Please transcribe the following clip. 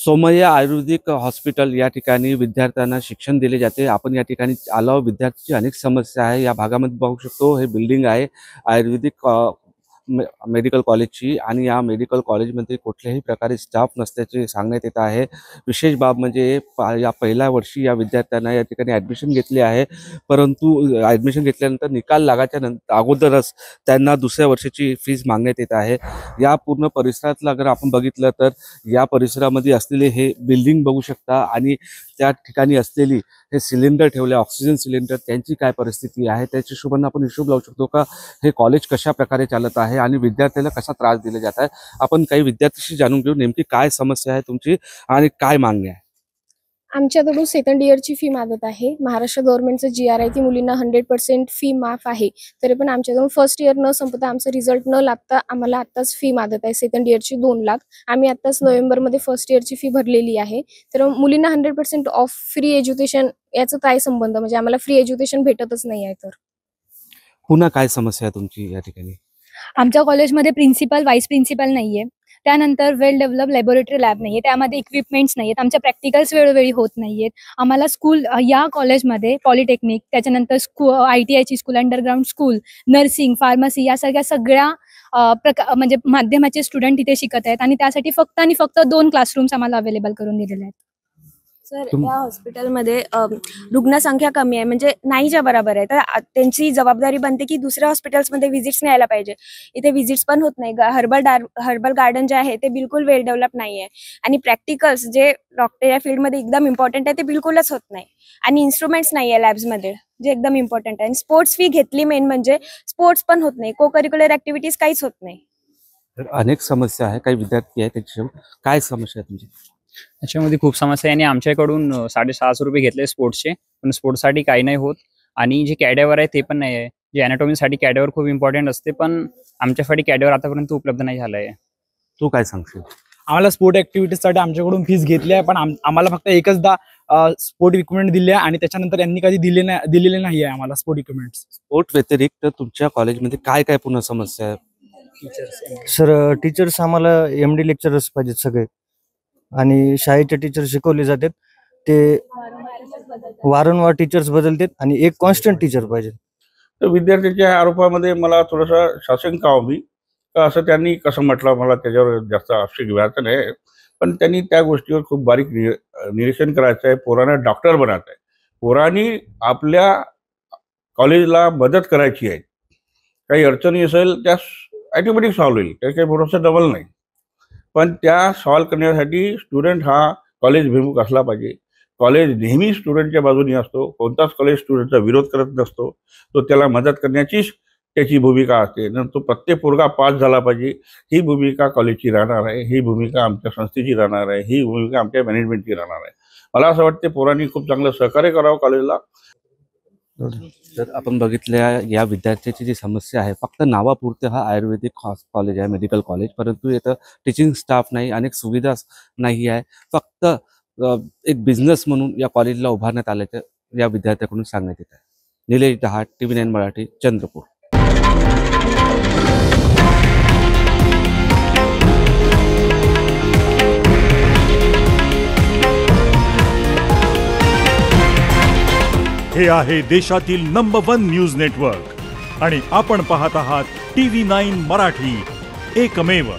सोमय्या आयुर्वेदिक hospital या ठिकाणी विद्यार्थ्यांना शिक्षण दिले जाते। आपण या ठिकाणी आलो, विद्यार्थ्यांची अनेक समस्या आहे या भागामध्ये बघू शकतो। हे बिल्डिंग आहे आयुर्वेदिक मेडिकल कॉलेजची आणि या मेडिकल कॉलेजमध्ये कुठल्याही प्रकारे स्टाफ नसल्याचे सांगण्यात येत आहे। विशेष बाब म्हणजे या पहिल्या वर्षी या विद्यार्थ्यांना या ठिकाणी ॲडमिशन घेतले आहे, परंतु ॲडमिशन घेतल्यानंतर निकाल लागायच्या अगोदरच त्यांना दुसऱ्या वर्षाची फीस मागण्यात येत आहे। या पूर्ण परिसरातला अगर आपण बघितलं तर या परिसरामध्ये असलेले हे बिल्डिंग बघू शकता आणि त्या ठिकाणी असलेली हे सिलेंडर ठेवले ऑक्सिजन सिलेंडर, त्यांची काय परिस्थिती आहे त्याच्या हिशोबाने आपण हिशोब लावू शकतो का हे कॉलेज कशा प्रकारे चालत आहे आणि विद्यार्थ्याला कसा त्रास दिला जात आहे। आपण काही विद्यार्थ्यांशी जाणून घेऊ नेमकी काय समस्या आहे तुमची आणि काय मागणी आहे। आमच्याकडून सेकंड इयरची फी मागत आहे। महाराष्ट्र गव्हर्नमेंटचं GR आहे ती मुलींना 100% फी माफ आहे, तरी पण आमच्याकडून फर्स्ट इयर न संपता आमचा रिझल्ट न लागता आम्हाला आत्ताच फी मागत आहे। सेकंड इयरची 2 लाख आम्ही आत्ताच नोव्हेंबरमध्ये फर्स्ट इयरची फी भरलेली आहे। तर मुलींना 100% ऑफ फ्री एज्युकेशन याचा काय संबंध, म्हणजे आम्हाला फ्री एज्युकेशन भेटतच नाही आहे। तर पुन्हा काय समस्या आहे तुमची या ठिकाणी? आमच्या कॉलेजमध्ये प्रिन्सिपल व्हाईस प्रिन्सिपल नाहीये, त्यानंतर वेल डेव्हलप लॅबोरेटरी लॅब नाहीये, त्यामध्ये इक्विपमेंट्स नाहीयेत, आमच्या प्रॅक्टिकल्स वेळोवेळी होत नाहीयेत। आम्हाला स्कूल या कॉलेजमध्ये पॉलिटेक्निक, त्याच्यानंतर ITIची school, underground school, nursing, pharmacy यासारख्या सगळ्या म्हणजे माध्यमाचे स्टुडंट इथे शिकत आहेत आणि त्यासाठी फक्त आणि फक्त 2 क्लासरूम्स आम्हाला अवेलेबल करून दिलेले आहेत। सर, या हॉस्पिटलमध्ये रुग्णसंख्या कमी आहे, म्हणजे नाहीच्या बरोबर आहे। तर त्यांची जबाबदारी बनते की दुसऱ्या हॉस्पिटल्समध्ये व्हिजिट्स न्यायला पाहिजे। इथे व्हिजिट्स पण होत नाही। हर्बल गार्डन जे आहे ते बिलकुल वेल डेव्हलप नाही आहे आणि प्रॅक्टिकल्स जे डॉक्टर या फील्डमध्ये एकदम इम्पॉर्टंट आहे ते बिलकुलच होत नाही आणि इन्स्ट्रुमेंट्स नाही आहे लॅब्समध्ये जे एकदम इम्पॉर्टंट आहे। आणि स्पोर्ट्स फी घेतली मेन म्हणजे स्पोर्ट्स पण होत नाही, को करिक्युलर ॲक्टिव्हिटीज काहीच होत नाही। अनेक समस्या आहे, काही विद्यार्थी आहेत त्याच्या काय समस्या आहे तुमची? याच्यामध्ये खूप समस्या आहे आणि आमच्याकडून 650 रुपये घेतले स्पोर्ट्सचे, पण स्पोर्ट्ससाठी काही नाही होत आणि जे कॅडेवर आहे ते पण नाही आहे। जे अॅनाटॉमीसाठी कॅडेवर खूप इम्पॉर्टंट असते, पण आमच्यासाठी कॅडेवर आतापर्यंत उपलब्ध नाही झालं आहे। तू काय सांगशील? आम्हाला स्पोर्ट ॲक्टिव्हिटीजसाठी आमच्याकडून फीस घेतली आहे, पण आम्हाला फक्त एकचदा स्पोर्ट इक्विपमेंट दिले आहे आणि त्याच्यानंतर यांनी कधी दिलेले नाही आहे आम्हाला स्पोर्ट इक्विपमेंट्स। स्पोर्ट व्यतिरिक्त तुमच्या कॉलेजमध्ये काय काय पुन्हा समस्या आहे? सर, टीचर्स आम्हाला MD लेक्चरर्स पाहिजेत सगळे आणि शाळेचे टीचर शिकवले जातात ते वारंवार टीचर्स बदलतात आणि एक कॉन्स्टंट टीचर पाहिजे। तर विद्यार्थ्यांच्या आरोपामध्ये मला थोडासा शासंका हवी का असं त्यांनी कसं म्हटलं, मला त्याच्यावर जास्त आक्षेप घ्यायचा नाही, पण त्यांनी त्या गोष्टीवर खूप बारीक निरीक्षण करायचं आहे। पोरांना डॉक्टर बनायचं आहे, पोरांनी आपल्या कॉलेजला मदत करायची आहे। काही अडचणी असेल त्या ॲटोमॅटिक सॉल्व्ह होईल, त्या काही भरोसा डबल नाही, पण त्या सॉल्व्ह करण्यासाठी स्टुडंट हा कॉलेज भिमुख असला पाहिजे। कॉलेज नेहमी स्टुडंटच्या बाजूने असतो, कोणताच कॉलेज स्टुडंटचा विरोध करत नसतो, तो त्याला मदत करण्याचीच त्याची भूमिका असते। तो प्रत्येक पोरगा पास झाला पाहिजे ही भूमिका कॉलेजची राहणार आहे, ही भूमिका आमच्या संस्थेची राहणार आहे, ही भूमिका आमच्या मॅनेजमेंटची राहणार आहे। मला असं वाटते पोरांनी खूप चांगलं सहकार्य करावं कॉलेजला। तर आपण बघितल्या या विद्यार्थ्याची जी समस्या आहे, फक्त नावापुरते हा आयुर्वेदिक कॉलेज आहे मेडिकल कॉलेज, परंतु इथं टीचिंग स्टाफ नाही, अनेक सुविधा नाही आहे, फक्त एक बिझनेस म्हणून या कॉलेजला उभारण्यात आल्याचं या विद्यार्थ्याकडून सांगण्यात येत आहे। निलेश दहाट, TV9 मराठी, चंद्रपूर। हे आहे देशातील नंबर 1 न्यूज नेटवर्क आणि आपण पाहत आहात TV9 मराठी, एकमेव।